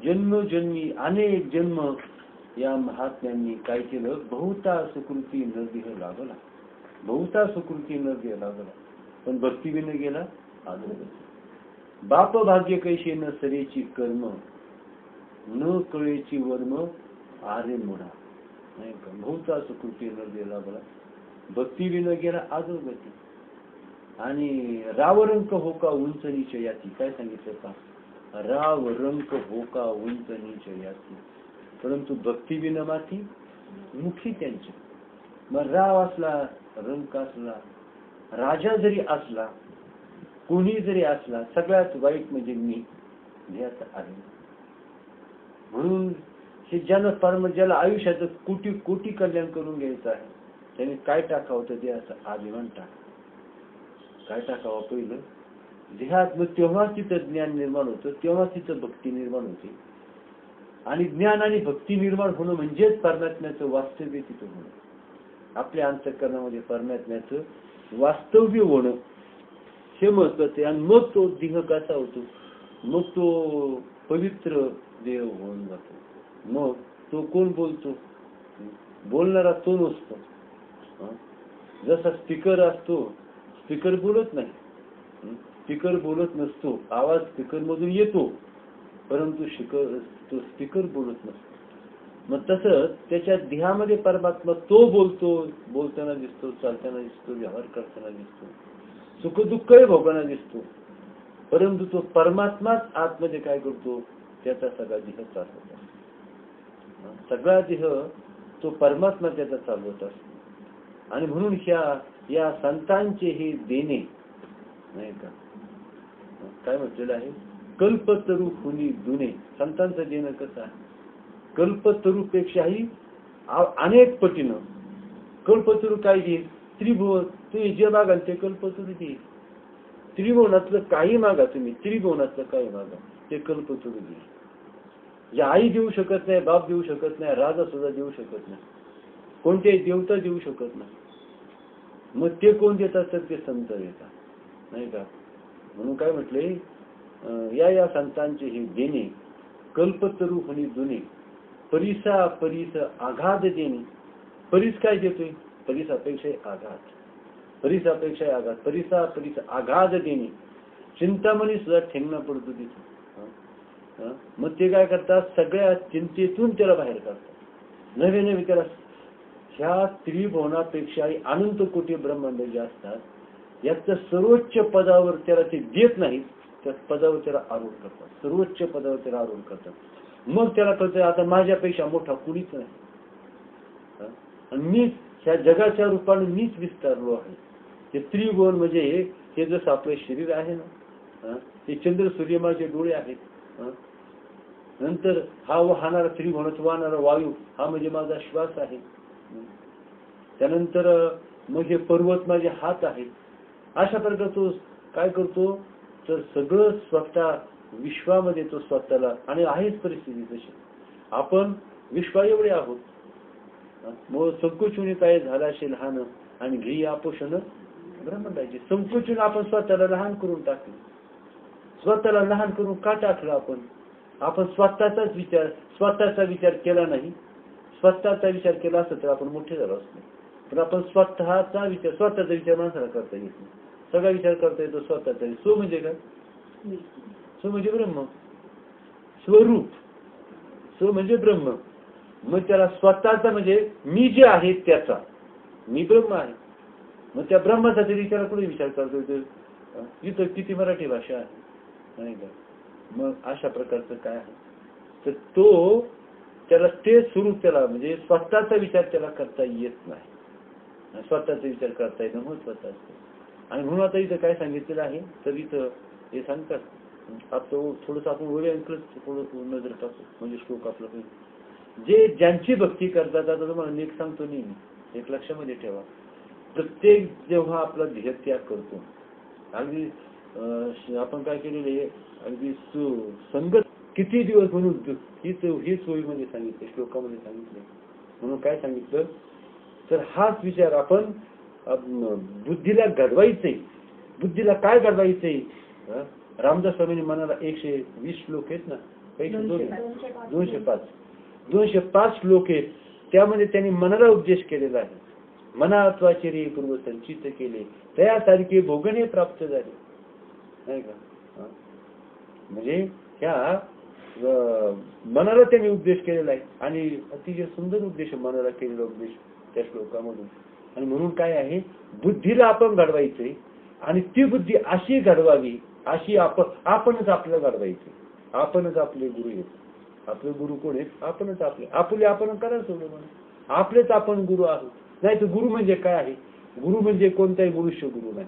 जन्मोजन्मी अनेक जन्म या महात्म्यांनी काय केलं, बहुता सुकृती नरदेह लागला, बहुता सुकृती नरदेह लागला, पण भक्तीविन गेला आदर बाप भाग्य कैसे न सरेची कर्म न कळेची वर्म आरे मुडा, नाही का, बहुता सुकृती नरदेह लागला, भक्तीविन गेला आदर आणि रावरंक होका उंच नीच याची काय सांगितलं का, राव रंक होका उंच नीच याची, परंतु भक्ती विन माती मुखी त्यांची. मग राव असला, रंक असला, राजा जरी असला, कोणी जरी असला, सगळ्यात वाईट म्हणजे मी ह्यात आहे. म्हणून हे ज्याला आयुष्याचं कोटी कोटी कल्याण करून घ्यायचं आहे, त्याने काय टाकावं तर ते असं आजीवन टाका. काय टाकावं पहिलं देहात, मग तेव्हा तिथं ज्ञान निर्माण होतं, तेव्हा तिथं भक्ती निर्माण होते. आणि ज्ञान आणि भक्ती निर्माण होणं म्हणजेच परमात्म्याचं वास्तव्य तिथं होणं, आपल्या अंतःकरणामध्ये परमात्म्याचं वास्तव्य होणं हे महत्वाचं आहे. आणि मग तो देह कसा होतो, मग तो पवित्र देह होऊन जातो. मग तो कोण बोलतो, बोलणारा तो नसतो. जसा स्पीकर असतो, स्पीकर बोलत नाही, स्पीकर बोलत नसतो, आवाज स्पीकर मधून येतो, परंतु तो स्पीकर बोलत नसतो. मग तसंच त्याच्या देहामध्ये परमात्मा तो बोलतो, बोलताना दिसतो, चालताना दिसतो, व्यवहार करताना दिसतो, सुख दुःख भोगताना दिसतो, परंतु तो परमात्माच आतमध्ये काय करतो, त्याचा सगळा देह चालवत असतो. सगळा देह तो परमात्मा त्याचा चालवत असतो. आणि म्हणून या संतांचे हे देणे नाही का, काय म्हटलेलं आहे, कल्पतरू हुनी दुने. संतांचं देणं कसं आहे, कल्पतरूपेक्षाही अनेक पटीनं. कल्पतरू काय देईल, त्रिभुवन, तुम्ही जे मागाल ते कल्पतरू देईल. त्रिभुवनातलं काही मागा तुम्ही, त्रिभुवनातलं काही मागा ते कल्पतरू देईल. जे आई देऊ शकत नाही, बाप देऊ शकत नाही, राजा सुद्धा देऊ शकत नाही, कोणतेही देवता देऊ शकत नाही. मग ते कोण देतात तर ते संत देतात नाही का. म्हणून काय म्हटले, या संतांचे हे देणे कल्पतरू होणी जुने, परिसा परिस आघात देणे. परिस काय देतोय, परिसापेक्षा आघात, परिसापेक्षा आघात, परिसा परिस आघात देणे. चिंतामणी सुद्धा ठेंगणा पडतो तिथे. मग ते काय करतात, सगळ्या चिंतेतून त्याला बाहेर काढतात. नवे नवे त्याला ह्या त्रिभुवनापेक्षाही अनंत कोटी ब्रह्मांड जे असतात, याचं सर्वोच्च पदावर त्याला ते देत नाहीत, त्या पदावर त्याला आरोप करतात, सर्वोच्च पदावर त्याला आरोप करतात. मग त्याला कळतं आता माझ्यापेक्षा मोठा कुणीच नाही, आणि मीच ह्या जगाच्या रूपाने मीच विस्तारलो आहे. ते त्रिभुवन म्हणजे हे जसं आपलं शरीर आहे ना, ते चंद्र सूर्य माझे डोळे आहेत. नंतर हा वाहणारा त्रिभुवनात वाहणारा वायू हा म्हणजे माझा श्वास आहे. त्यानंतर मग हे पर्वत माझे हात आहेत. अशा प्रकारे तो काय करतो, तर सगळं स्वतः विश्वामध्ये तो स्वतःला, आणि आहेच परिस्थिती तशी, आपण विश्वा एवढे आहोत. मग संकोचून काय झाला असेल लहान, आणि घे आपोषण ब्रह्मंडाचे. संकोचून आपण स्वतःला लहान करून टाकलं. स्वतःला लहान करून का टाकलं आपण स्वतःचा विचार केला नाही. स्वतःचा विचार केला असता तर आपण मोठे झालो असतो. पण आपण स्वतःचा विचार माणसाला करता येत नाही. सगळा विचार करता येतो स्वतःचा. सो म्हणजे काय, सो म्हणजे ब्रह्म, स्वरूप, सो म्हणजे ब्रह्म. मग त्याला स्वतःचा म्हणजे मी जे आहे त्याचा, मी ब्रह्म आहे. मग त्या ब्रह्माचा तरी त्याला कुठे विचार करतो, इथं किती मराठी भाषा आहे नाही का. मग अशा प्रकारचं काय आहे, तर तो त्याला ते स्वरूप, त्याला म्हणजे स्वतःचा विचार त्याला करता येत नाही. स्वतःचा विचार करता येणं महत्वाचं असतं. आणि म्हणून आता इथं काय सांगितलेलं आहे, तर इथं हे सांगतात, आपलं थोडस आपण थोडं नजर टाकू म्हणजे श्लोक आपलं जे ज्यांची भक्ती करतात. आता तुम्हाला एक सांगतो नेहमी, एक लक्षामध्ये ठेवा, प्रत्येक जेव्हा आपला ध्येय त्याग करतो, अगदी आपण काय केलेले, अगदी संगत किती दिवस म्हणून हीच सोयीमध्ये सांगितले, श्लोकामध्ये सांगितले. म्हणून काय सांगितलं, तर हाच विचार आपण बुद्धीला घडवायचे. बुद्धीला काय घडवायचे, रामदास स्वामींनी मनाला 120 श्लोक आहेत ना, काही 205 श्लोक आहेत. त्यामध्ये त्यांनी मनाला उपदेश केलेला आहे. मनात्वाचे रे पूर्व संचित केले त्यासारखे भोगणे प्राप्त झाले नाही का. म्हणजे ह्या मनाला त्यांनी उपदेश केलेला आहे आणि अतिशय सुंदर उपदेश मनाला केलेला उपदेश त्या श्लोकामधून. आणि म्हणून काय आहे, बुद्धीला आपण घडवायचंय आणि ती बुद्धी अशी घडवावी अशी आपणच आपल्याला घडवायचे. आपणच आपले गुरु आहेत. आपले गुरु कोण आहेत? आपणच आपले आपण करा सोडून आपलेच आपण गुरु आहोत. नाही तर गुरु म्हणजे काय आहे? गुरु म्हणजे कोणताही मनुष्य गुरु नाही.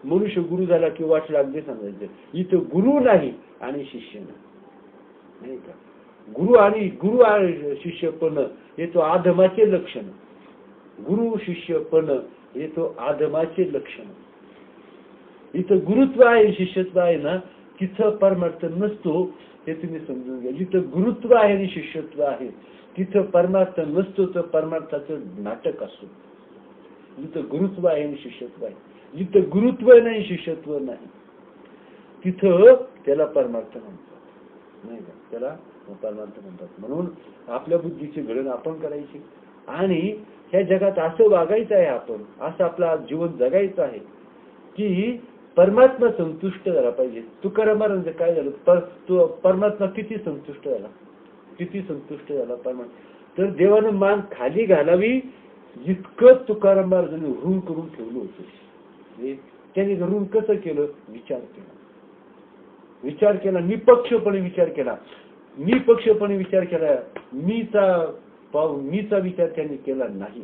मनुष्य गुरु झाला की वाटलं अगदी समजायचं. इथं गुरु नाही आणि शिष्य नाही का. गुरु आणि शिष्यपण हे तो आधमाचे लक्षण. गुरु शिष्यपण हे तो आधमाचे लक्षण. इथं गुरुत्व आहे शिष्यत्व आहे ना, तिथं परमार्थ नसतो हे तुम्ही समजून घ्या. जिथं गुरुत्व आहे आणि शिष्यत्व आहे तिथं परमार्थ नसतो, तर परमार्थाचं नाटक असतो. जिथं गुरुत्व आहे आणि शिष्यत्व आहे, जिथं गुरुत्व नाही शिष्यत्व नाही तिथं त्याला परमार्थ म्हणतात नाही का. त्याला परमार्थ म्हणतात. म्हणून आपल्या बुद्धीची घडण आपण करायची आणि ह्या जगात असं वागायचं आहे, आपण असं आपलं जीवन जगायचं आहे की परमात्मा संतुष्ट झाला पाहिजे. तुकाराम महाराजांचं काय झालं, तो परमात्मा किती संतुष्ट झाला परमात्मा. तर देवानं मान खाली घालावी जितकं तुकाराम महाराजांनी ऋण करून ठेवलं होतं. त्यांनी ऋण कसं केलं? विचार केला निपक्षपणे विचार केला. मीचा विचार त्यांनी केला नाही,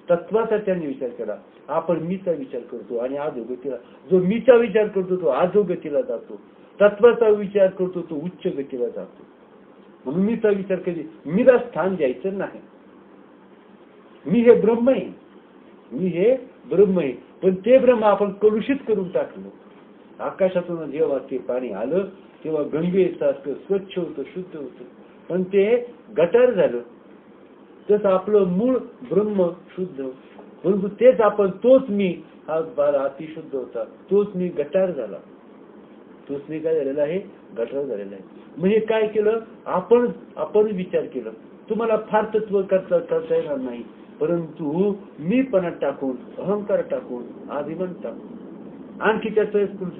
तत्वाचा त्यांनी विचार केला. आपण मीचा विचार करतो आणि अधोगतीला, जो मीचा विचार करतो तो अधोगतीला जातो, तत्वाचा विचार करतो तो उच्च गतीला जातो. म्हणून मीचा विचार कधी मीला स्थान द्यायचं नाही. मी हे ब्रह्म आहे, पण ते ब्रह्म आपण कलुषित करून टाकलं. आकाशातून जेव्हा ते पाणी आलं तेव्हा गंगेसारखं स्वच्छ होतं, शुद्ध होतं, पण ते गटार झालं. तसं आपलं मूळ ब्रह्म शुद्ध, परंतु तेच आपण तोच मी हा अतिशुद्ध होता, तोच मी गटार झाला. तोच मी काय झालेला आहे? गटार झालेला आहे. म्हणजे काय केलं? आपण विचार केलं. तुम्हाला फार तत्व करता येणार नाही, परंतु मीपणा टाकून, अहंकार टाकून, आदिमन टाकून आणखी त्याचं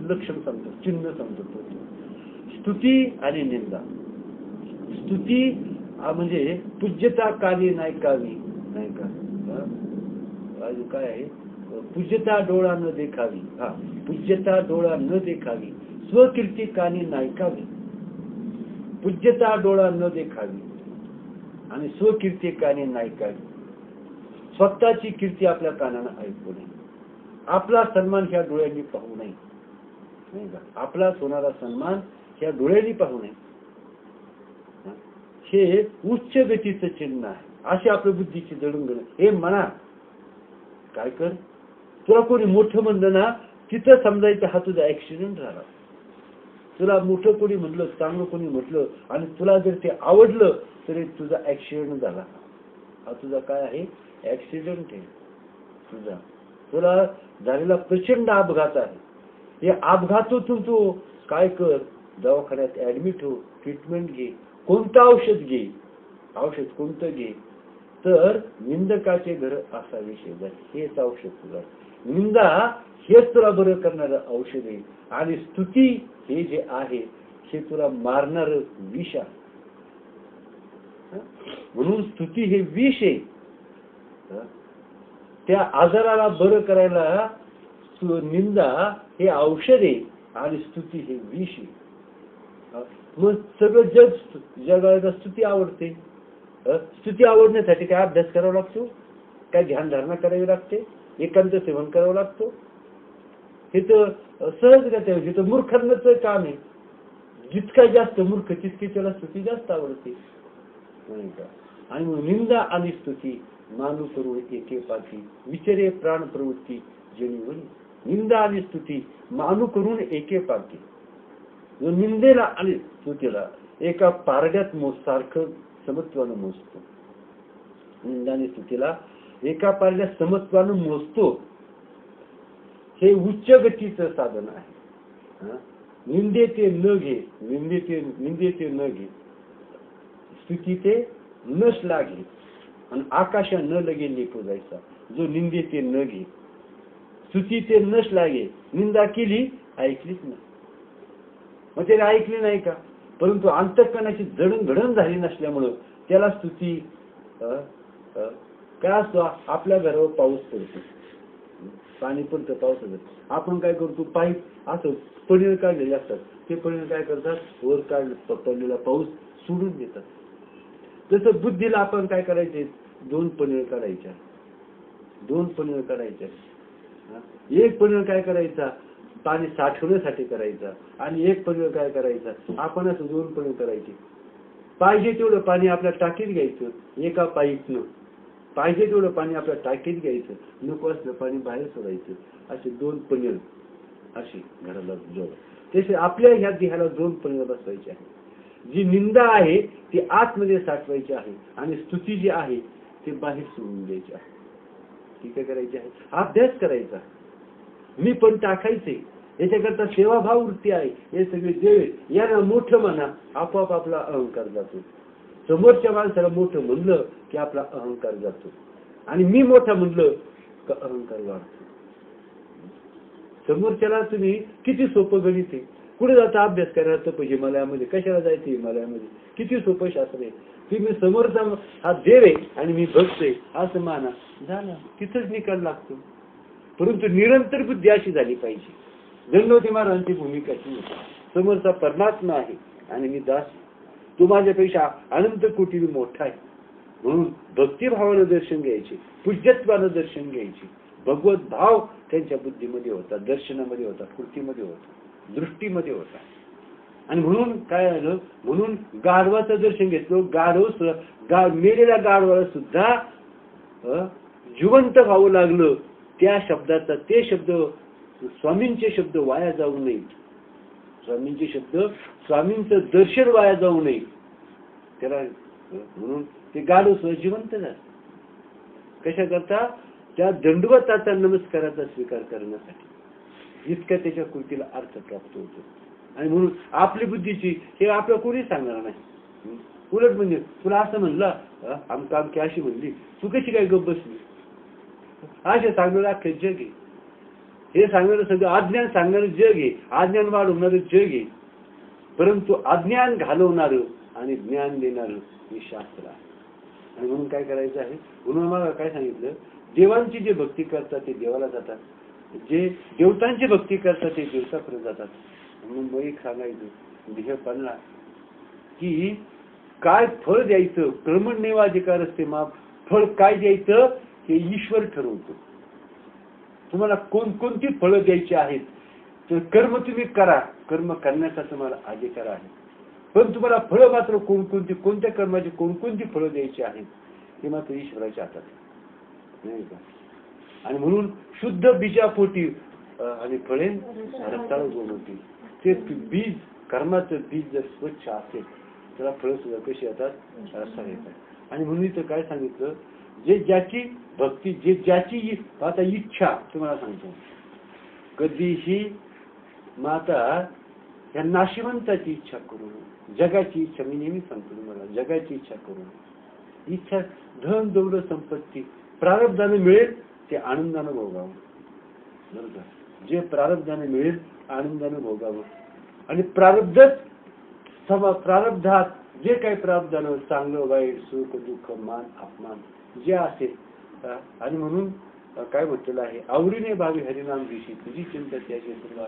लक्षण सांगतो, चिन्ह सांगतो. स्तुती आणि निंदा. स्तुती म्हणजे पूज्यता काली नायकावी नाही का. काय आहे? पूज्यता डोळा न देखावी. पूज्यता डोळा न देखावी, स्वकीर्ती कानी नायकावी. पूज्यता डोळा न देखावी आणि स्वकीर्ती कानी नायकावी. स्वतःची कीर्ती आपल्या कानानं ऐकू नये. आपला सन्मान ह्या डोळ्यांनी पाहू नये नाही का. आपला होणारा सन्मान ह्या डोळ्यांनी पाहू नये. हे उच्च गतीचं चिन्ह आहे. अशी आपल्या बुद्धीची जडणघडण. हे म्हणा काय कर, तुला कोणी मोठं म्हणलं ना तिथं समजायचं हा तुझा ऍक्सिडेंट झाला. तुला मोठं कोणी म्हणलं, चांगलं कोणी म्हटलं आणि तुला जर ते आवडलं तरी तुझा ऍक्सिडेंट झाला. हा तुझा काय आहे? ऍक्सिडेंट आहे तुला झालेला प्रचंड अपघात आहे. हे अपघातातून तू काय कर, दवाखान्यात ऍडमिट हो, ट्रीटमेंट घे. कोणतं औषध घे? औषध कोणतं घे? तर निंदकाचे घर असावे शेजारी. हेच औषध तुला. निंदा हेच तुला बरं करणारं औषध आहे आणि स्तुती हे जे आहे हे तुला मारणार विष आहे. म्हणून स्तुती हे विष आहे. त्या आजाराला बरं करायला निंदा हे औषध आहे आणि स्तुती हे विष आहे. मग सगळं जगाला स्तुती आवडते. स्तुती आवडण्यासाठी काय अभ्यास करावा लागतो? काय ध्यानधारणा करावी लागते? एकांत सेवन करावं लागतो? हे तर सहजगत आहे. हे तर मूर्खांचं काम आहे. जितका जास्त मूर्ख तितकी त्याला स्तुती जास्त आवडते नाही का. आणि निंदा आणि स्तुती मानू करू एके पाठी, विचारे प्राण प्रवृत्ती जनिवली. निंदा आणि स्तुती मानू करून एके पाठी. निंदेला आणि स्तुतीला एका पारड्यात सारखं समत्वानं मोजतो. निंदा आणि स्तुतीला एका पारड्यात समत्वानं मोजतो. हे उच्च गतीचं साधन आहे. निंदेते न घे, निंदेते न घे, स्तुतीते नस लागे, आणि आकाशा न लगे लेपू जायचा. जो निंदेते न घे, स्तुतीते नस लागे, निंदा केली ऐकलीच नाही. मग त्याने ऐकली नाही का? परंतु अंतःकरणाची जडणघडण झाली नसल्यामुळं त्याला स्तुती काय असतो. आपल्या घरावर पाऊस पडतो, पाणी पडतं पावसाचं, आपण काय करतो, पाईप असं पडील काढलेले असतात, ते पडील काय करतात, वर पडलेला पाऊस सोडून देतात. तसं बुद्धीला आपण काय करायचे, 2 पनीर काढायच्या, 2 पनीर काढायच्या. एक पनीर काय करायचा, पाणी साठवण्यासाठी करायचा, आणि एक पनीर काय करायचा, आपण असं 2 पनीर करायचे. पाहिजे तेवढं पाणी आपल्या टाकीत घ्यायचं, एका पाईपनं पाहिजे तेवढं पाणी आपल्या टाकीत घ्यायचं, नको असलं पाणी बाहेर सोडायचं. असे 2 पनीर अशी घराला जोड. तसे आपल्या ह्या देहाला 2 पनीर बसवायचे आहे. जी निंदा आहे ती आतमध्ये साठवायची आहे, आणि स्तुती जी आहे ते बाहेर सोडून द्यायची आहे. ठीक आहे, करायची आहे. अभ्यास करायचा, मी पण टाकायचे, याच्याकरता सेवाभाव वृत्ती आहे. हे सगळे देवे यांना मोठं म्हणा, आपोआप आपला अहंकार जातो. समोरच्या माणसाला मोठं म्हणलं की आपला अहंकार जातो, आणि मी मोठं म्हणलं का अहंकार वाढतो. समोरच्याला तुम्ही किती सोपं गणित आहे, कुठे जाता अभ्यास करायला, तर हिमालयामध्ये कशाला जायचं, हिमालयामध्ये किती सोपं शास्त्र आहे. तुम्ही समोरचा हा देव आहे आणि मी भक्त आहे असं माना, झालं, तिथंच निकाल लागतो. परंतु निरंतर बुद्धी अशी झाली पाहिजे. दंडवती महाराजांची भूमिका ही, समोरचा परमात्मा आहे आणि मी दास, तो माझ्यापेक्षा अनंत कोटीने मोठा आहे. म्हणून भक्तिभावानं दर्शन घ्यायचे, पूज्यत्वानं दर्शन घ्यायचे. भगवत भाव त्यांच्या बुद्धीमध्ये होता, दर्शनामध्ये होता, कृतीमध्ये होता, दृष्टीमध्ये होता. आणि म्हणून काय झालं, म्हणून गाढवाचं दर्शन घेतलं. मेलेल्या गाढवाला सुद्धा जिवंत व्हावं लागलं. त्या शब्दाचा, ते शब्द स्वामींचे शब्द वाया जाऊ नये, स्वामींचे शब्द, स्वामींचं दर्शन वाया जाऊ नये त्याला. म्हणून ते गाढव सुद्धा जिवंत झालं. कशा करता, त्या दंडवताचा, नमस्काराचा स्वीकार करण्यासाठी. इतका त्याच्या कृतीला अर्थ प्राप्त होतो. आणि म्हणून आपली बुद्धीची हे आपलं कोणी सांगणार नाही. उलट म्हणजे तुला असं म्हणलं, आमका आमकी अशी म्हणली, तू कशी काय गप्प बसली, असे सांगणारं अख्खे जग आहे. हे सांगणारं सगळं अज्ञान सांगणारं जग आहे, अज्ञान वाढवणारं जग आहे. परंतु अज्ञान घालवणारं आणि ज्ञान देणारं हे शास्त्र आहे. आणि म्हणून काय करायचं आहे, म्हणून मला काय सांगितलं, देवांची जे भक्ती करतात ते देवाला जातात, जे देवतांची भक्ती करतात ते देवताकडे जातात. म्हणून मग एक सांगायचं, देह पडला की काय फळ द्यायचं, कर्मण्येवाधिकार असते माप, फळ काय द्यायचं हे ईश्वर ठरवतो. तुम्हाला कोणकोणती फळं द्यायची आहेत, तर कर्म तुम्ही करा, कर्म करण्याचा तुम्हाला अधिकार आहे. पण तुम्हाला फळं मात्र कोणकोणती, कोणत्या कर्माची कोणकोणती फळं द्यायची आहेत हे मात्र ईश्वराच्या हातात नाही का. आणि म्हणून शुद्ध बीजापोटी आणि फळे रक्ताला गोड होतील. ते बीज, कर्माचं बीज जर स्वच्छ असेल त्याला फळं सुद्धा कशी येतात, रसाला येतात. आणि म्हणून इथं काय सांगितलं, जे ज्याची भक्ती, जे ज्याची आता इच्छा, तुम्हाला सांगतो कधीही माता या नाशिवंताची इच्छा करू, जगाची इच्छा, मी नेहमी सांगतो तुम्हाला, जगाची इच्छा करू. इच्छा धन दौलत संपत्ती प्रारब्धाने मिळेल ते आनंदाने भोगावं, बरोबर. जे प्रारब्धाने मिळेल आनंदाने भोगावं. आणि प्रारब्धात जे काही प्रारब्धानं चांगलं वाईट सुख दुःख मान अपमान जे असेल, आणि म्हणून काय म्हटलेलं आहे, आवडीने भावी हरिनाम दिशी तुझी चिंता त्याची तुला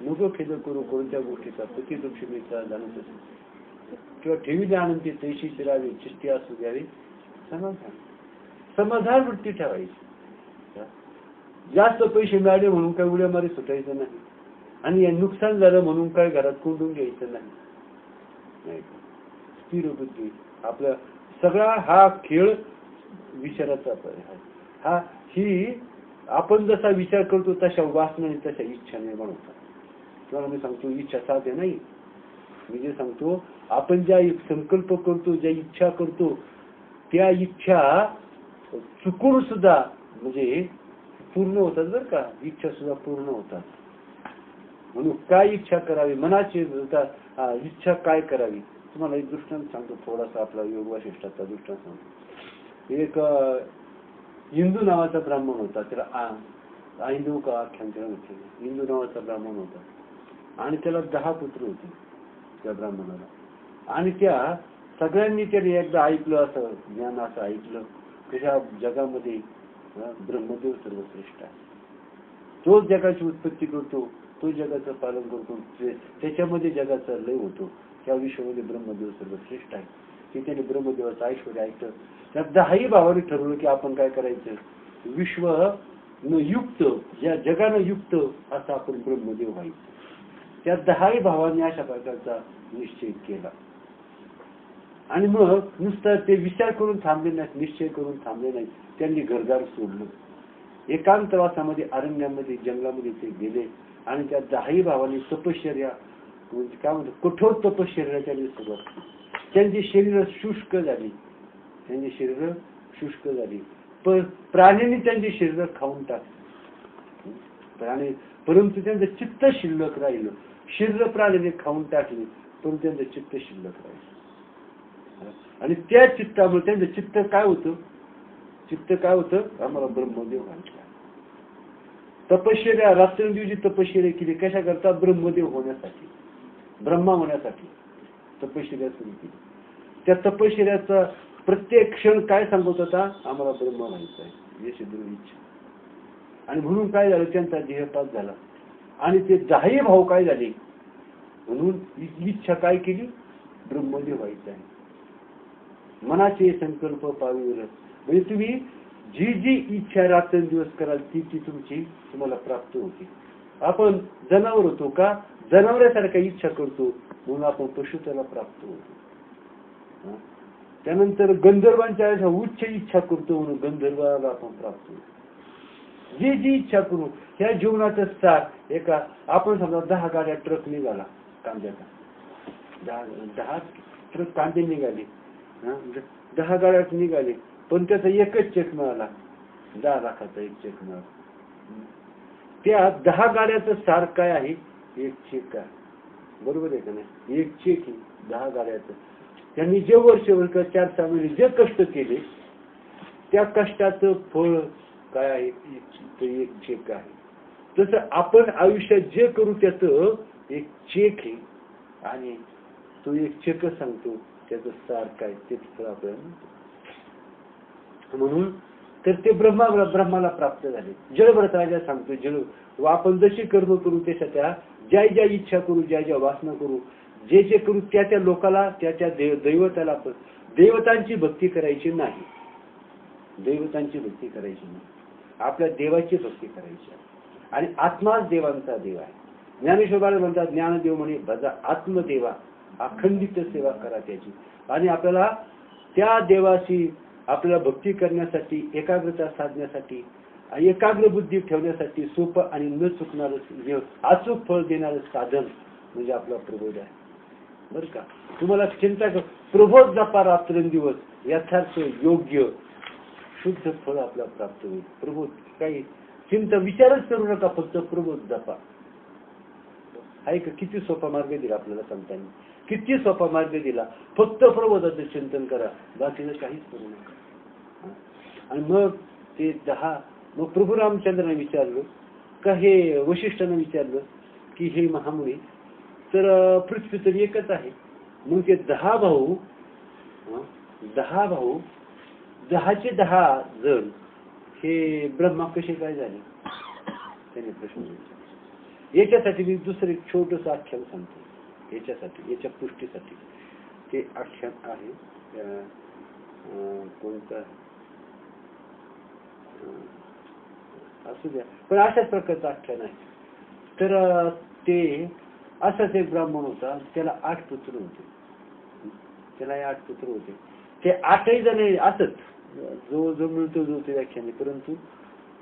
नको खेद करू कोणत्या गोष्टीचा पती लक्ष्मीचा जाणत असेल किंवा ठेवी आनंदी तैशी चिरावी चिष्टी असू द्यावी. समाधान वृत्ती ठेवायची. जास्त पैसे मिळाले म्हणून काय उड्या मारी सुटायचं नाही, आणि नुकसान झालं म्हणून काय घरात कोंडून घ्यायचं नाही. स्थिर बुद्धी आपला सगळा हा खेळ विचाराचा आहे. हा ही आपण जसा विचार करतो तशा वासना तशा इच्छा निर्माण होतात. तुम्हाला मी सांगतो इच्छा साध्य नाही. मी जे सांगतो आपण ज्या संकल्प करतो, ज्या इच्छा करतो, त्या इच्छा चुकून सुद्धा म्हणजे पूर्ण होतात बरं का. इच्छा सुद्धा पूर्ण होतात. म्हणून काय इच्छा करावी, मनाची इच्छा काय करावी. तुम्हाला एक दृष्टांत सांगतो, थोडासा आपला योग वासिष्ठाचा दृष्टांत सांगतो. एक हिंदू नावाचा ब्राह्मण होता, त्याला हिंदू का आख्यान त्याला म्हटलं. हिंदू नावाचा ब्राह्मण होता आणि त्याला 10 पुत्र होते त्या ब्राह्मणाला. आणि त्या सगळ्यांनी त्याने एकदा ऐकलं, असं ज्ञान असं ऐकलं, त्याच्या जगामध्ये ब्रह्मदेव सर्वश्रेष्ठ आहे. तोच जगाची उत्पत्ती करतो, तो जगाचं पालन करतो, त्याच्यामध्ये जगाचा लय होतो. त्या विश्वामध्ये ब्रह्मदेव सर्वश्रेष्ठ आहे. की त्याने ब्रह्मदेवाचं ऐश्वर्य ऐकलं. त्या 10ही भावाने ठरवलं की आपण काय करायचं, विश्व युक्त, या जगानं युक्त असं आपण ब्रह्मदेव व्हायचं. त्या 10ही भावांनी अशा प्रकारचा निश्चय केला. आणि मग नुसतं ते विचार करून थांबले नाहीत, निश्चय करून थांबले नाहीत, त्यांनी घरदार सोडलं. एकांतवासामध्ये, अरण्यामध्ये, जंगलामध्ये ते गेले आणि त्या 10ही भावांनी तपश्चर्या, म्हणजे काय म्हणतो, कठोर तपश्चर्या त्यांनी सुरुवात केली. त्यांची शरीर शुष्क झाली, त्यांची शरीर शुष्क झाली. पण प्राण्यांनी त्यांची शरीर खाऊन टाकली प्राणी, परंतु त्यांचं चित्त शिल्लक राहिलं. शरीर प्राण्याने खाऊन टाकले, पण त्यांचं चित्त शिल्लक राहिलं. आणि त्या चित्तामुळे त्यांचं चित्त काय होतं, चित्त काय होतं, आम्हाला ब्रह्मदेव व्हायचं. तपश्चर्या, रात्रंदिवशी तपश्चर्या केली. कशा करता, ब्रह्मदेव होण्यासाठी, ब्रह्मा होण्यासाठी तपश्चर्या सुरू केली. त्या तपश्चर्याचा प्रत्येक क्षण काय सांगत होता, आम्हाला ब्रह्मा व्हायचं आहे, याची दृढ इच्छा. आणि म्हणून काय झालं, त्यांचा देहपात झाला. आणि ते 10ही भाऊ काय झाले, म्हणून इच्छा काय केली, ब्रह्मदेव व्हायचं आहे. मनाचे संकल्प पाविल, म्हणजे तुम्ही जी जी इच्छा रात्रंदिवस कराल ती ती तुम्हाला प्राप्त होते. आपण जनावर होतो का, जनावरासारखा इच्छा करतो म्हणून आपण पशु त्याला प्राप्त होतो. त्यानंतर गंधर्वांच्या उच्च इच्छा करतो म्हणून गंधर्वाला आपण प्राप्त होतो. जी जी इच्छा करू, ह्या जीवनाचं सार एका, आपण समजा 10 गाड्या ट्रक निघाला कांद्याचा, 10 ट्रक कांदे निघाले, 10 गाड्या निघाले, पण त्याचा एकच चेक मिळाला, 10 लाखाचा एक चेक मिळाला. त्या 10 गाड्याचं सार काय आहे, एक चेक आहे. बरोबर आहे का नाही, एक चेक आहे 10 गाड्याचं. त्यांनी जे वर्ष 4-6 महिने जे कष्ट केले, त्या कष्टाचं फळ काय आहे, एक चेक आहे. तसं आपण आयुष्यात जे करू त्याचं एक चेक आहे. आणि तो एक चेक सांगतो त्याचं सार काय, तेच फळ आपल्याला. म्हणून तर ते ब्रह्माला प्राप्त झाले. जळभरत राजा सांगतो, जळ आपण जशी कर्म करू त्याच्या त्या ज्या ज्या इच्छा करू, ज्या ज्या वासना करू, जे जे करू त्या त्या लोकाला, त्या त्या दैवताला, देवतांची भक्ती करायची नाही, दैवतांची भक्ती करायची नाही, आपल्या देवाची भक्ती करायची. आणि आत्माच देवांचा देव आहे. ज्ञानेश्वर म्हणतात, ज्ञानदेव म्हणे भजा आत्मदेवा, अखंडित सेवा करा त्याची. आणि आपल्याला त्या देवाशी आपल्याला भक्ती करण्यासाठी, एकाग्रता साधण्यासाठी, एकाग्र बुद्धी ठेवण्यासाठी सोपं आणि न चुकणारं, अचूक फळ देणारं साधन म्हणजे आपला प्रबोध आहे. बरं का, तुम्हाला चिंता कर, प्रबोध जपा रात्रंदिवस, यथार्थ योग्य शुद्ध फळ आपल्याला प्राप्त होईल. प्रबोध काही चिंता विचारच करू नका, फक्त प्रबोध जपा. आहे का, किती सोपा मार्ग दिला आपल्याला संतांनी, किती सोपा मार्ग दिला. फक्त प्रबोधाचं चिंतन करा, बाकीचं काहीच करू नका. आणि मग ते 10, मग प्रभू रामचंद्राने विचारलं का, हे वशिष्ठाने विचारलं की हे महामुनी, तर पृथ्वी तर एकच आहे. मग ते 10 भाऊ, 10चे 10 जण हे ब्रह्मा कसे काय झाले, त्याने प्रश्न विचारला. याच्यासाठी मी दुसरं एक छोटस आख्यान सांगतो, याच्यासाठी, याच्या पुष्टीसाठी. ते आख्यान आहे कोणतं, असू द्या, पण अशाच प्रकारचं आख्यान आहे. तर ते असाच एक ब्राह्मण होता, त्याला 8 पुत्र होते. त्याला 8 पुत्र होते. ते 8ही जण असत जो जो मिळतो जो ते व्याख्याने. परंतु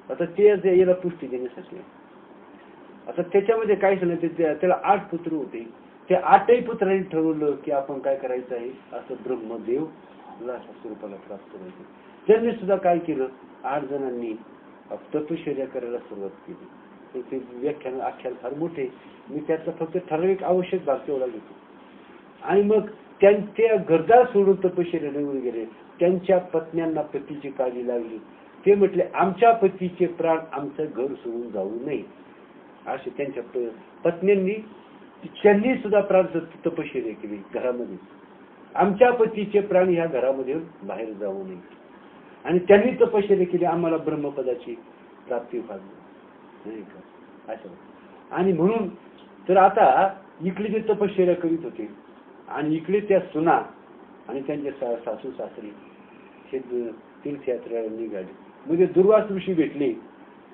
आता ते याला पुष्टी देण्यासाठी, आता त्याच्यामध्ये काय सांगितलं, त्याला 8 पुत्र होते. त्या 8ही पुत्रांनी ठरवलं की आपण काय करायचं आहे, असं ब्रह्मदेव स्वरूपाला प्राप्त व्हायचं. त्यांनी सुद्धा काय केलं, 8 जणांनी तपश्चर्या करायला सुरुवात केली. ते व्याख्यान आख्यान फार मोठे, मी त्यातला फक्त ठराविक आवश्यक भाग तेवढा घेतो. आणि मग त्यांच्या गरजा सोडून तपश्चर्येला निघून गेले. त्यांच्या पत्न्यांना पतीची काळजी लागली. ते म्हटले आमच्या पतीचे प्राण आमचं घर सोडून जाऊ नये. असे त्यांच्या पत्न्यांनी त्यांनी सुद्धा प्राण तपश्चर्या केली घरामध्ये. आमच्या पतीचे प्राण ह्या घरामध्ये बाहेर जाऊ नये. आणि त्यांनी तपश्चर्या केली आम्हाला ब्रह्मपदाची प्राप्ती व्हावी नाही का असं. आणि म्हणून तर आता इकडे जे तपश्चर्या करीत होते आणि इकडे त्या सुना आणि त्यांचे सासू सासरी हे तीर्थयात्रेला निघाले. म्हणजे दुर्वास ऋषी भेटले,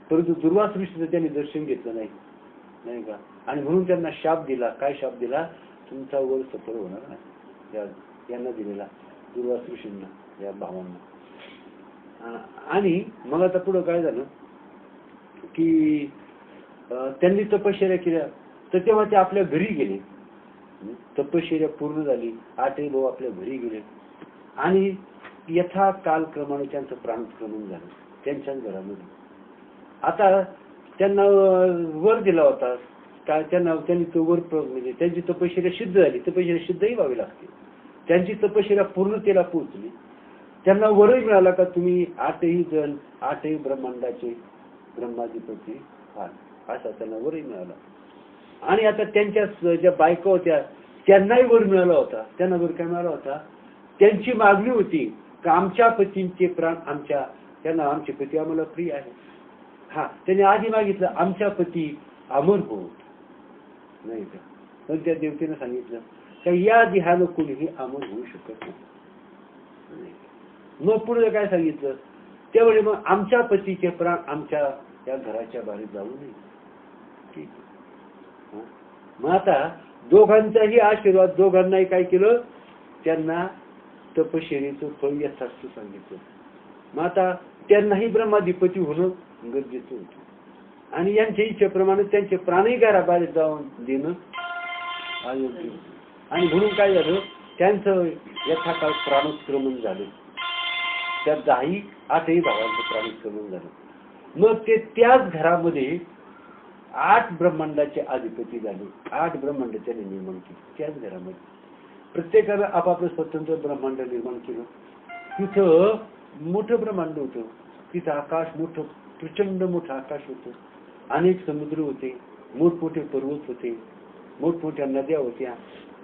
परंतु दुर्वास ऋषीचं त्यांनी दर्शन घेतलं नाही का. आणि म्हणून त्यांना शाप दिला. काय शाप दिला? तुमचा वर सफळ होणार नाही. यांना दिलेला दुर्वास ऋषींना, या भावांना. आणि मग आता पुढं काय झालं की त्यांनी तपश्चर्या केल्या. तर तेव्हा ते आपल्या घरी गेले. तपश्चर्या पूर्ण झाली. 8 भाऊ आपल्या घरी गेले आणि यथा कालक्रमाने त्यांचं प्राणक्रमण झालं त्यांच्याच घरामध्ये. आता त्यांना वर दिला होता काय, त्यांनी तो वर म्हणजे त्यांची तपश्चर्या सिद्ध झाली. तपश्चर्या सिद्धही व्हावी लागते. त्यांची तपश्चर्या पूर्णतेला पोहोचली. त्यांना वरही मिळाला का तुम्ही 8ही जण 8ही ब्रह्मांडाचे ब्रह्माधिपती आहात असा त्यांना वरही मिळाला. आणि आता त्यांच्या ज्या बायका होत्या त्यांनाही वर मिळाला होता. त्यांना वर काय मिळाला होता? त्यांची मागणी होती का आमच्या पतींचे प्राण त्यांना आमचे पती आम्हाला प्रिय आहे. हा त्यांनी आधी मागितलं आमच्या पती अमर होत नाही का. पण त्या देवतेने सांगितलं का या देहानं कोणीही अमर होऊ शकत नाही. मग पुढे काय सांगितलं? त्यावेळी मग आमच्या पतीचे प्राण आमच्या या घराच्या बाहेर जाऊ नये. ठीक. मग आता दोघांचाही आशीर्वाद, दोघांनाही काय केलं? त्यांना तपश्चर्येचं फळ यथार्थ सांगितलं. मग आता त्यांनाही ब्रह्माधिपती होणं गरजेचं होतं आणि यांच्या इच्छेप्रमाणे त्यांचे प्राणही घराबाहेर जाऊन देणं अयोग्य. आणि म्हणून काय झालं? त्यांचं यथाकाळ प्राणोत्क्रमण झालं. त्या 8ही भावांचं प्राणोत्क्रमण झालं. मग ते त्याच घरामध्ये 8 ब्रह्मांडाचे अधिपती झाले. 8 ब्रह्मांड त्याने निर्माण केले त्याच घरामध्ये. प्रत्येकानं आपापलं स्वतंत्र ब्रह्मांड निर्माण केलं. तिथं मोठं ब्रह्मांड होतं. तिथं आकाश मोठं, प्रचंड मोठं आकाश होतं. अनेक समुद्र होते, मोठमोठे पर्वत होते, मोठमोठ्या नद्या होत्या,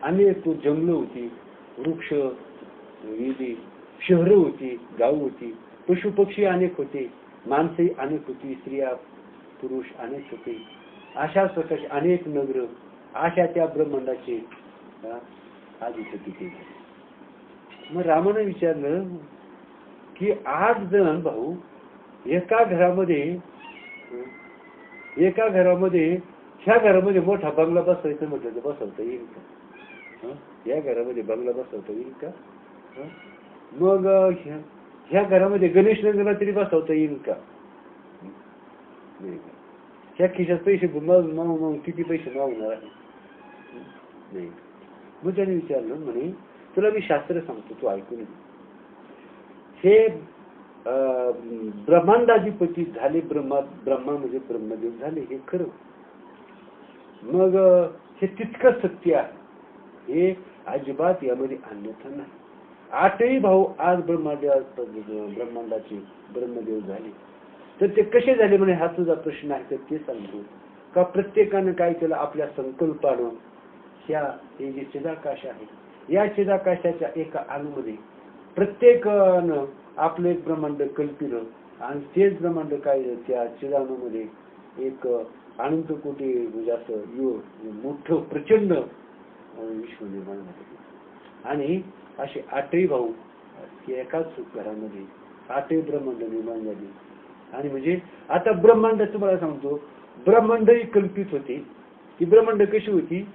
अनेक जंगलं होती, वृक्ष, विधी, शहरं होती, गाव होती, पशु पक्षी अनेक होते, माणसंही अनेक होती, स्त्रिया पुरुष अनेक होते. अशा प्रकारचे अनेक नगर अशा त्या ब्रह्मांडाचे अधिपती केले. मग रामानं विचारलं की 8 जण भाऊ एका घरामध्ये ह्या घरामध्ये मोठा बंगला बसवायचं म्हटलं तर बसवता येईल का? या घरामध्ये बंगला बसवता येईल का? मग ह्या घरामध्ये गणेश नगरात्री बसवता येईल का? ह्या खिशात पैसे मागून किती पैसे मागणार आहे? नाही. मग त्याने विचारलं म्हणे तुला मी शास्त्र सांगतो तू ऐकून. हे ब्रह्मांडाधिपती झाले, ब्रह्मा म्हणजे ब्रह्मदेव झाले हे खरं. मग हे तितकं सत्य आहे. हे अजिबात यामध्ये अन्यथा नाही. 8ही भाऊ आज ब्रह्मांडाचे ब्रह्मदेव झाले. तर ते कसे झाले म्हणे हा तुझा प्रश्न आहे तर ते सांगतो का प्रत्येकानं काय केलं आपल्या संकल्पानं हे जे चिदाकाश आहे या चिदाकाशाच्या एका अणूमध्ये प्रत्येकानं आपलं एक ब्रह्मांड कल्पिलं आणि तेच ब्रह्मांड काय त्या चिदाणूमध्ये एक अनंत कोटी म्हणजे असं मोठं प्रचंड विश्व निर्माण झालं. आणि असे 8ही भाऊ एकाच घरामध्ये 8ही ब्रह्मांड निर्माण झाली. आणि म्हणजे आता ब्रह्मांड तुम्हाला सांगतो ब्रह्मांडही कल्पित होते. ती ब्रह्मांड कशी होती?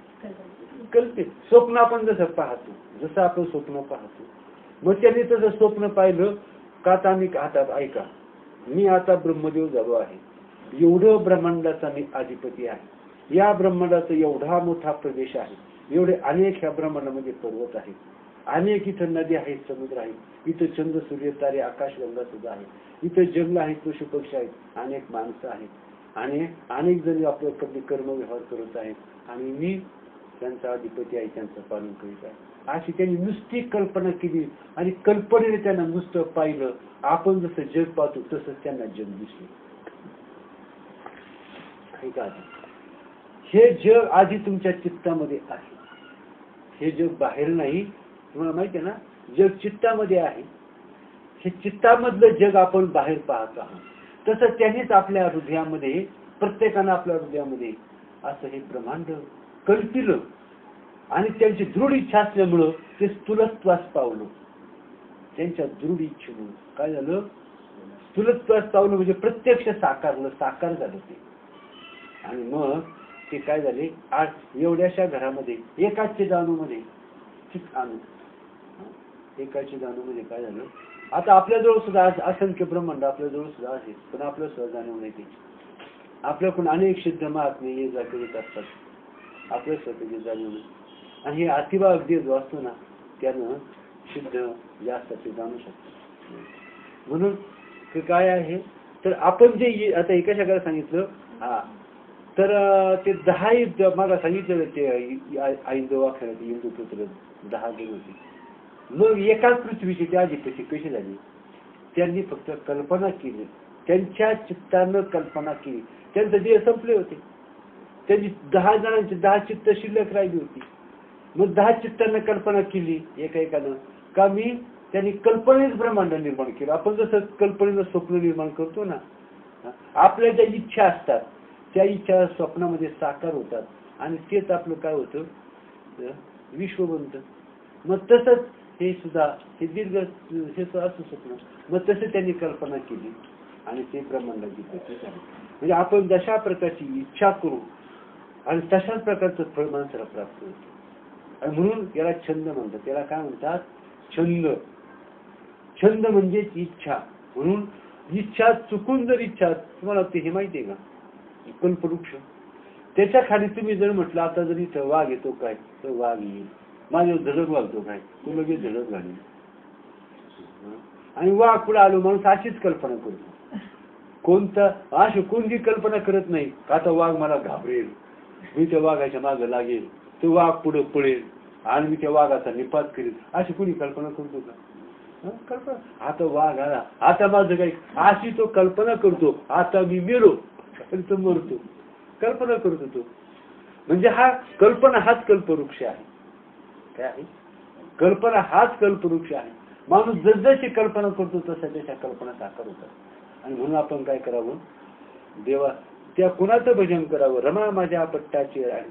कल्पित. स्वप्न आपण जसं आपण स्वप्न पाहतो. मग त्यांनी तसं स्वप्न पाहिलं का आता मी हातात ऐका मी आता ब्रह्मदेव झालो आहे. एवढं ब्रह्मांडाचा मी अधिपती आहे. या ब्रह्मांडाचा एवढा मोठा प्रदेश आहे. एवढे अनेक ह्या ब्रह्मांडामध्ये पर्वत आहेत. अनेक इथं नदी आहेत, समुद्र आहेत. इथं चंद्र सूर्य तारे आकाशगंगा सुद्धा आहे. इथं जंगल आहेत, पशु पक्षी आहेत, अनेक माणसं आहेत. आणि अनेक जण आपल्याकडे कर्म व्यवहार करत आहेत आणि मी त्यांचा अधिपती आहे, त्यांचं पालन करीत आहे, अशी त्यांनी नुसती कल्पना केली आणि कल्पनेने त्यांना नुसतं पाहिलं. आपण जसं जग पाहतो तसंच त्यांना जग दिसलं. हे जग आधी तुमच्या चित्तामध्ये आहे. हे जग बाहेर नाही. तुम्हाला माहिती आहे ना, जग चित्तामध्ये आहे. हे चित्तामधलं जग आपण बाहेर पाहत आहोत. तसं त्यांनीच आपल्या हृदयामध्ये, प्रत्येकानं आपल्या हृदयामध्ये असं हे ब्रह्मांड कल्पिलं आणि त्यांची दृढ इच्छा असल्यामुळं ते स्थूलत्वास पावलं. त्यांच्या दृढ इच्छेमुळं काय झालं, स्थूलत्वास पावलं म्हणजे प्रत्यक्ष साकारलं, साकार झालं ते. आणि मग ते काय झाले, आज एवढ्याशा घरामध्ये एकाचे जाणूमध्ये एकाचे जाणूमध्ये काय झालं, आता आपल्याजवळ सुद्धा असंख्य ब्रह्मांड आपल्याजवळ सुद्धा आहे, पण आपल्या सुद्धा जाणीव नाही त्याची. आपल्याकडून अनेक सिद्ध महात्मे ये जा करीत असतात, आपल्या स्वतःची जाणीव नाही. आणि हे अतिवा अगदी जो असतो ना, त्यानं सिद्ध जास्त ते जाणू शकतो. म्हणून काय आहे, तर आपण जे आता एका शकाला सांगितलं, तर ते 10 मला सांगितलं ते आईंदो वाखाण्यात हिंदू पुत्र 10 जण होते. मग एकाच पृथ्वीची त्या अधिपती कशी झाली, त्यांनी फक्त कल्पना केली, त्यांच्या चित्तानं कल्पना केली. त्यांचे देह संपले होते, त्यांची 10 जणांची 10 चित्त शिल्लक राहिली होती. मग 10 चित्तांना कल्पना केली एकाएकानं का मी, त्यांनी कल्पनेच ब्रह्मांड निर्माण केलं. आपण जसं कल्पनेनं स्वप्न निर्माण करतो ना, आपल्या ज्या इच्छा असतात त्या इच्छा स्वप्नामध्ये साकार होतात आणि तेच आपलं काय होतं, विश्व बनतं. मग तसंच हे सुद्धा हे दीर्घ हे असं स्वप्न, मग तसं त्यांनी कल्पना केली आणि ते ब्रह्मांडाची गती झाली. म्हणजे आपण जशा प्रकारची इच्छा करू आणि तशाच प्रकारचं फळ माणसाला प्राप्त होतं. आणि म्हणून याला छंद म्हणतात. त्याला काय म्हणतात, छंद. छंद म्हणजे इच्छा. म्हणून इच्छा चुकून जर इच्छा, तुम्हाला ते हे माहिती आहे का, कल्पवृक्ष, त्याच्या खाली तुम्ही जर म्हटलं आता जर इथं वाघ येतो काय, तर वाघ येईल. माझ्यावर धडक घालतो काय, तो लगेच धडक घालेल. आणि वाघ पुढे आलो, माणूस अशीच कल्पना करतो. कोणता अशी कोणती कल्पना करत नाही का आता वाघ मला घाबरेल, मी त्या वाघाच्या मागे लागेल, तो वाघ पुढे पळेल आणि मी त्या वाघाचा निपात करेल. अशी कोणी कल्पना करतो का? कल्पना, आता वाघ आला, आता माझं काही, अशी तो कल्पना करतो. आता मी मेलो तो मरतो, कल्पना करतो तो. म्हणजे हा कल्पना हाच कल्पवृक्ष आहे. काय आहे, कल्पना हाच कल्पवृक्ष आहे. माणूस जसजशी कल्पना करतो तशा त्याच्या कल्पना साकार होतात. आणि म्हणून आपण काय करावं, देवा त्या कुणाचं भजन करावं, रमा माझ्या पट्टाची राणी.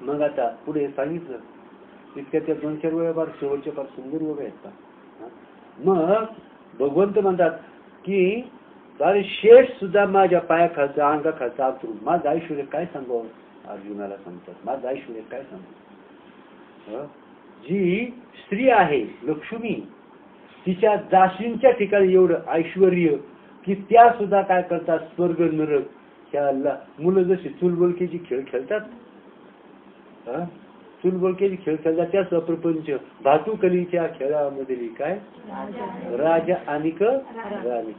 मग आता पुढे सांगितलं इतक्या त्या 2-4 वेळा फार शेवटच्या फार सुंदर वेळ आहेत. मग भगवंत म्हणतात की अरे शेष सुद्धा माझ्या पायाखालचं अंगाखालचं आतरून माझं ऐश्वर्य काय सांगावं, अर्जुनाला सांगतात माझं ऐश्वर्य काय सांगावं. जी स्त्री आहे लक्ष्मी, तिच्या दासींच्या ठिकाणी एवढं ऐश्वर्य की त्या सुद्धा काय करतात, स्वर्ग नरक ह्या मुलं जशी चुलबुलकीची खेळ खेळतात, चुलबुलकीची खेळ खेळतात, त्याच प्रपंच भातुकलीच्या खेळामध्ये काय राजा आणि राणी,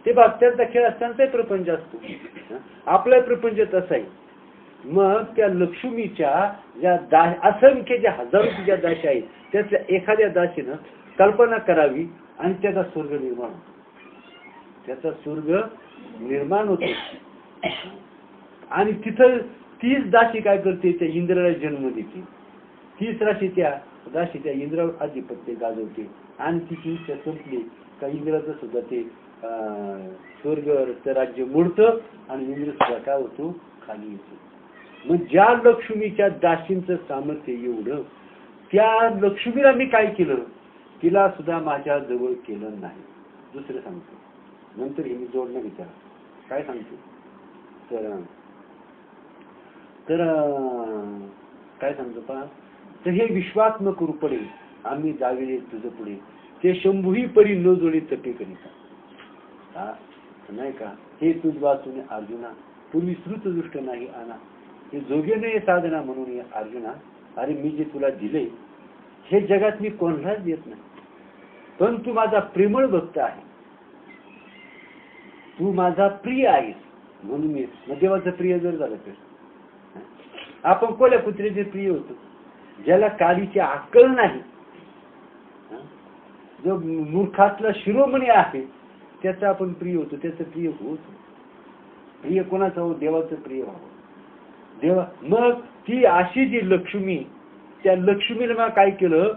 ते त्यांचा खेळ असताना प्रपंच असतो. आपला प्रपंच तसा आहे. मग त्या लक्ष्मीच्या ज्या असंख्य ज्या हजारो ज्या दासी आहेत त्यातल्या एखाद्या दासीनं कल्पना करावी आणि त्याचा स्वर्ग निर्माण होतो. त्याचा स्वर्ग निर्माण होतो. आणि तिथं तीच दासी काय करते, त्या इंद्राला जन्म देते. तीच राशी त्या दासी त्या इंद्रावर आधिपत्य गाजवते आणि तिची इच्छा संपली का इंद्राचं सुद्धा ते स्वर्ग राज्य मोडतं आणि इंद्र सुद्धा काय होतो, खाली येतो. मग ज्या लक्ष्मीच्या दासींचं सामर्थ्य एवढं, त्या लक्ष्मीला मी काय केलं, तिला सुद्धा माझ्या जवळ केलं नाही. दुसरं सांगतो, नंतर हे मी जोडणं विचार काय सांगतो, तर काय सांगतो पहा, तर हे विश्वात्मक रूपडे आम्ही जाविले तुझं पुढे, ते शंभूही परी न जोडे तपे करिता. नाही का, हे तुझ वाचून अर्जुना पूर्वी श्रुत दृष्ट नाही आना, हे जोगे नाही साधना म्हणून अर्जुना, अरे मी जे तुला दिले हे जगात मी कोणालाच देत नाही. पण तू माझा प्रेमळ भक्त आहे, तू माझा प्रिय आहेस, म्हणून मी मग देवाचं प्रिय जर झालं तर आपण कोल्या कुत्र्याचे प्रिय होतो, ज्याला काळीची अक्कल नाही, जो मूर्खातला शिरोमणी आहे त्याचा आपण प्रिय होतो, त्याचं प्रिय होतो. प्रिय कोणाचं हो? देवाचं प्रिय व्हावं. देवा मग ती अशी जी लक्ष्मी, त्या लक्ष्मीला मग काय केलं,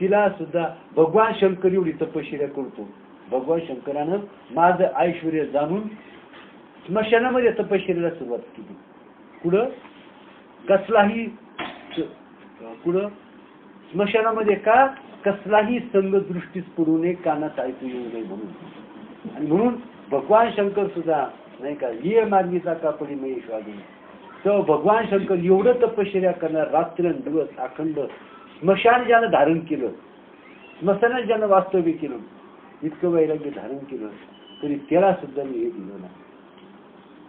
तिला सुद्धा भगवान शंकर एवढी तपश्चर्या करतो. भगवान शंकरानं माझं ऐश्वर्य जाणून स्मशानामध्ये तपश्चर्याला सुरुवात केली. कुठं? कसलाही कुठं? स्मशानामध्ये. का? कसलाही संग दृष्टीस पडू नये, कानात ऐकू येऊ नये म्हणून. आणि म्हणून भगवान शंकर सुद्धा नाही का, ये मार्गीचा कापडी महेश वागून, तर भगवान शंकर एवढं तपश्चर्या करणार, रात्रंदिवस अखंड स्मशान ज्यानं धारण केलं, स्मशानात ज्यानं वास्तव्य केलं, इतकं वैराग्य धारण केलं, तरी त्याला सुद्धा मी हे दिलं नाही.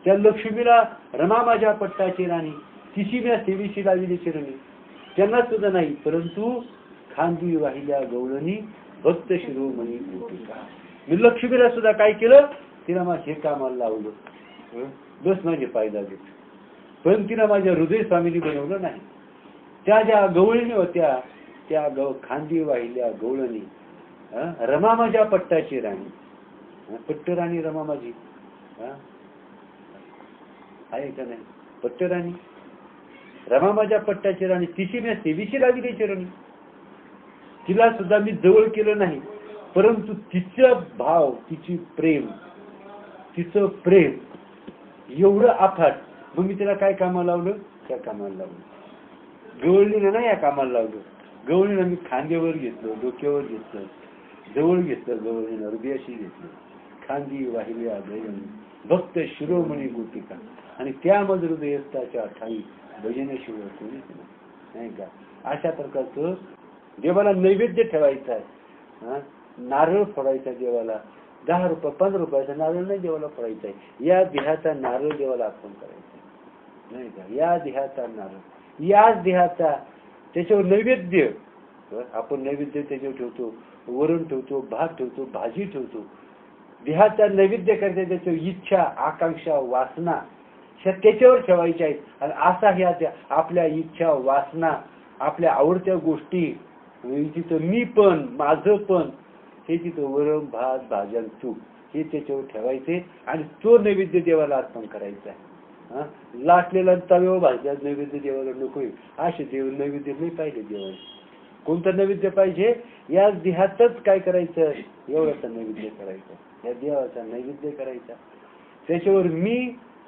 त्या लक्ष्मीला रमा माझ्या पट्टाची राणी, तिची मी सेवेची लाविली चिरणी, त्यांना सुद्धा नाही. परंतु खांदी वाहिल्या गवळणी भक्त शिरोमणी गोपिका, मी लक्ष्मीला सुद्धा काय केलं, तिला माझे कामाला लावलं, बस माझे पाय लागले. पण तिला माझ्या हृदय स्वामीनी बनवलं नाही. त्या ज्या गवळणी होत्या, त्या खांदी वाहिल्या गवळणी, रमा माझ्या पट्टाची राणी, पट्ट राणी रमा माझी आहे का नाही? पट्ट राणी रमा माझ्या पट्टाची राणी, तिची मी सेवेची लाविली चिरणी, तिला सुद्धा मी जवळ केलं नाही. परंतु तिचं भाव, तिची प्रेम, तिचं प्रेम एवढं अफाट, मग मी तिला काय कामाला लावलं? त्या कामाला लावलं. गवळणीनं नाही या कामाला लावलं. गवळणीनं मी खांद्यावर घेतलं, डोक्यावर घेतलं, जवळ घेतलं, गवळणीनं हृदयाशी घेतलं. खांदी वाहिल्या गवळणी भक्त शिरोमणी गोपिका, आणि त्यामध्ये हृदयस्थाच्या ठाई भजनेशिवाय कोणीच नाही का. अशा प्रकारचं देवाला नैवेद्य ठेवायचा आहे. नारळ फोडायचा देवाला, 10 रुपये 15 रुपयाचा नारळ नाही देवाला फोडायचा आहे. या देहाचा नारळ देवाला अर्पण करायचा नाही का. या देहाचा नारळ, याच देहाचा, त्याच्यावर नैवेद्य आपण नैवेद्य त्याच्यावर ठेवतो, वरण ठेवतो, भात ठेवतो, भाजी ठेवतो. देहाचा नैवेद्य करायचा, त्याच्यावर इच्छा, आकांक्षा, वासना त्याच्यावर ठेवायच्या आहेत. आणि असा ह्या आपल्या इच्छा, वासना, आपल्या आवडत्या गोष्टी, तिथं मी पण, माझं पण, हे तिथं वरण भात भाज्या तूप हे त्याच्यावर ठेवायचे आणि तो नैवेद्य देवाला अर्पण करायचा आहे. लाटलेला तव्यावर भाज्या नैवेद्य देवाला नकोय. असे देव नैवेद्य नाही पाहिजे देवाला. कोणता नैवेद्य पाहिजे? या देहातच काय करायचं, एवढाचा नैवेद्य करायचा, या देवाचा नैवेद्य करायचा. त्याच्यावर मी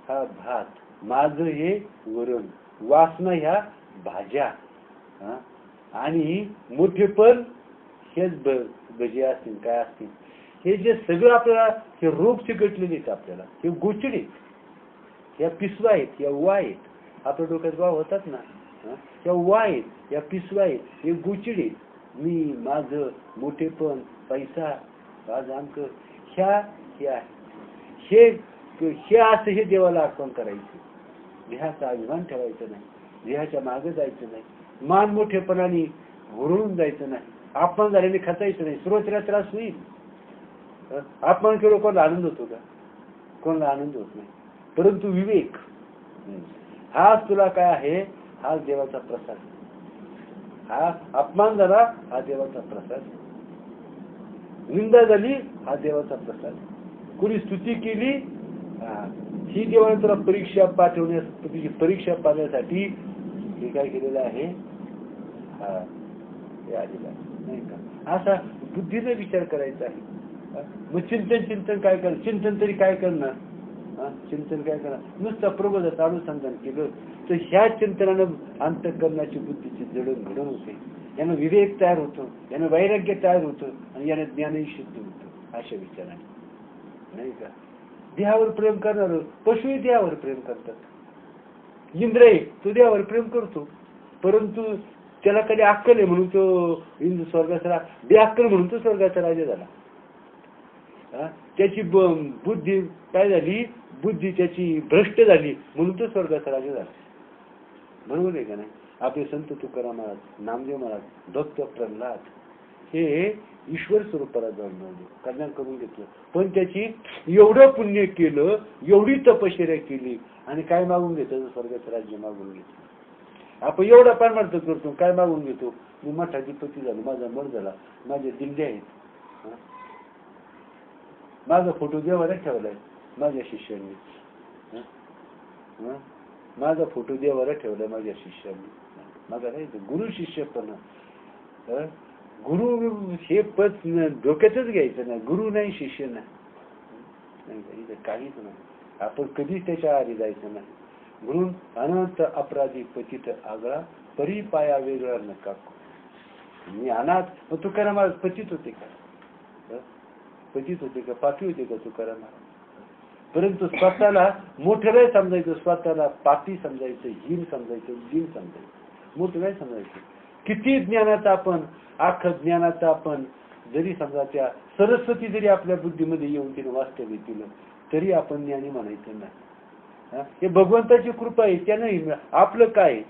हा भात, माझं हे वरण, वासना ह्या भाज्या, आणि मोठेपण हेच भजी असतील काय असतील, हे जे सगळं आपल्याला हे रोग चिकटलेले आहेत, आपल्याला हे गोचिडे, या पिसवा आहेत, या उवा आहेत. आपल्या डोक्यात वाव होतात ना, या उवा आहेत, या पिसवा आहेत, हे गोचिडे. मी, माझं, मोठेपण, पैसा, आज अंक, ह्या हे असं हे देवाला अर्पण करायचं. देहाचा अभिमान ठेवायचा नाही, देहाच्या मागे जायचं नाही, मान मोठेपणाने हुरळून जायचं नाही, अपमान झाल्याने खचायचं नाही. सुरुवातीला त्रास होईल. अपमान केलं कोणाला आनंद होतो का? कोणाला आनंद होत नाही. परंतु विवेक, हाच तुला काय आहे, हाच देवाचा प्रसाद. हा अपमान झाला, हा देवाचा प्रसाद. निंदा झाली, हा देवाचा प्रसाद. कुणी स्तुती केली, ही देवाने तुला परीक्षा तुझी परीक्षा पाहण्यासाठी हे काय केलेलं आहे, हे आलेलं नाही का. असा बुद्धीने विचार करायचा आहे. मग चिंतन काय करणार? चिंतन तरी काय करणार? चिंतन काय करणार? नुसतं प्रबोधाचं अनुसंधान केलं तर ह्या चिंतनानं अंतःकरणाची बुद्धीची जडणघडण होते, यानं विवेक तयार होतो, यानं वैराग्य तयार होतं, आणि यानं ज्ञानही सिद्ध होतं. अशा विचाराने नाही का. देहावर प्रेम करणार पशुही देहावर प्रेम करतात. इंद्र तो देहावर प्रेम करतो, परंतु त्याला कधी अक्कल आहे म्हणून तो इंद्र स्वर्गाचा, बेअक्कल म्हणून तो स्वर्गाचा राजा झाला. त्याची बुद्धी काय झाली, बुद्धी त्याची भ्रष्ट झाली म्हणून तो स्वर्गाचा राजा झाला. बरोबर आहे का नाही. आपले संत तुकाराम महाराज, नामदेव महाराज, भक्त प्रल्हाद, हे ईश्वर स्वरूपाला जाऊन मिळवलं, कल्याण करून घेतलं. पण त्याची एवढं पुण्य केलं, एवढी तपश्चर्या केली आणि काय मागून घेतो? स्वर्गाचं राज्य मागून घेतो. आपण एवढा परमार्थ करतो, काय मागून घेतो? मी मठाधिपती झालो, माझा मर झाला, माझे दिंडे आहेत, माझा फोटो देवाला ठेवलाय माझ्या शिष्यांनी, माझा फोटो देवाला ठेवलाय माझ्या शिष्यांनी. माझा नाही गुरु शिष्य पण गुरु हे पद डोक्यातच घ्यायचं नाही. गुरु नाही, शिष्य नाही, काहीच नाही. आपण कधीच त्याच्या आधी जायचं नाही. म्हणून अनंत अपराधी पतित आगळा, परी पाया वेगळा नका. मी अनाथ, तुकाराम महाराज पतित होते का? पतित होते का? पापी होते का तुकाराम महाराज? परंतु स्वतःला मोठं नाही समजायचं, स्वतःला पापी समजायचं, हीन समजायचं, दीन समजायचं, मोठं नाही समजायचं. किती ज्ञानाचं आपण, अख्खं ज्ञानाचं आपण जरी समजा त्या सरस्वती जरी आपल्या बुद्धीमध्ये येऊन तिने वास्तव्य केलं तरी आपण ज्ञानी म्हणायचं नाही. हे भगवंताची कृपा आहे. त्यानं आपलं काय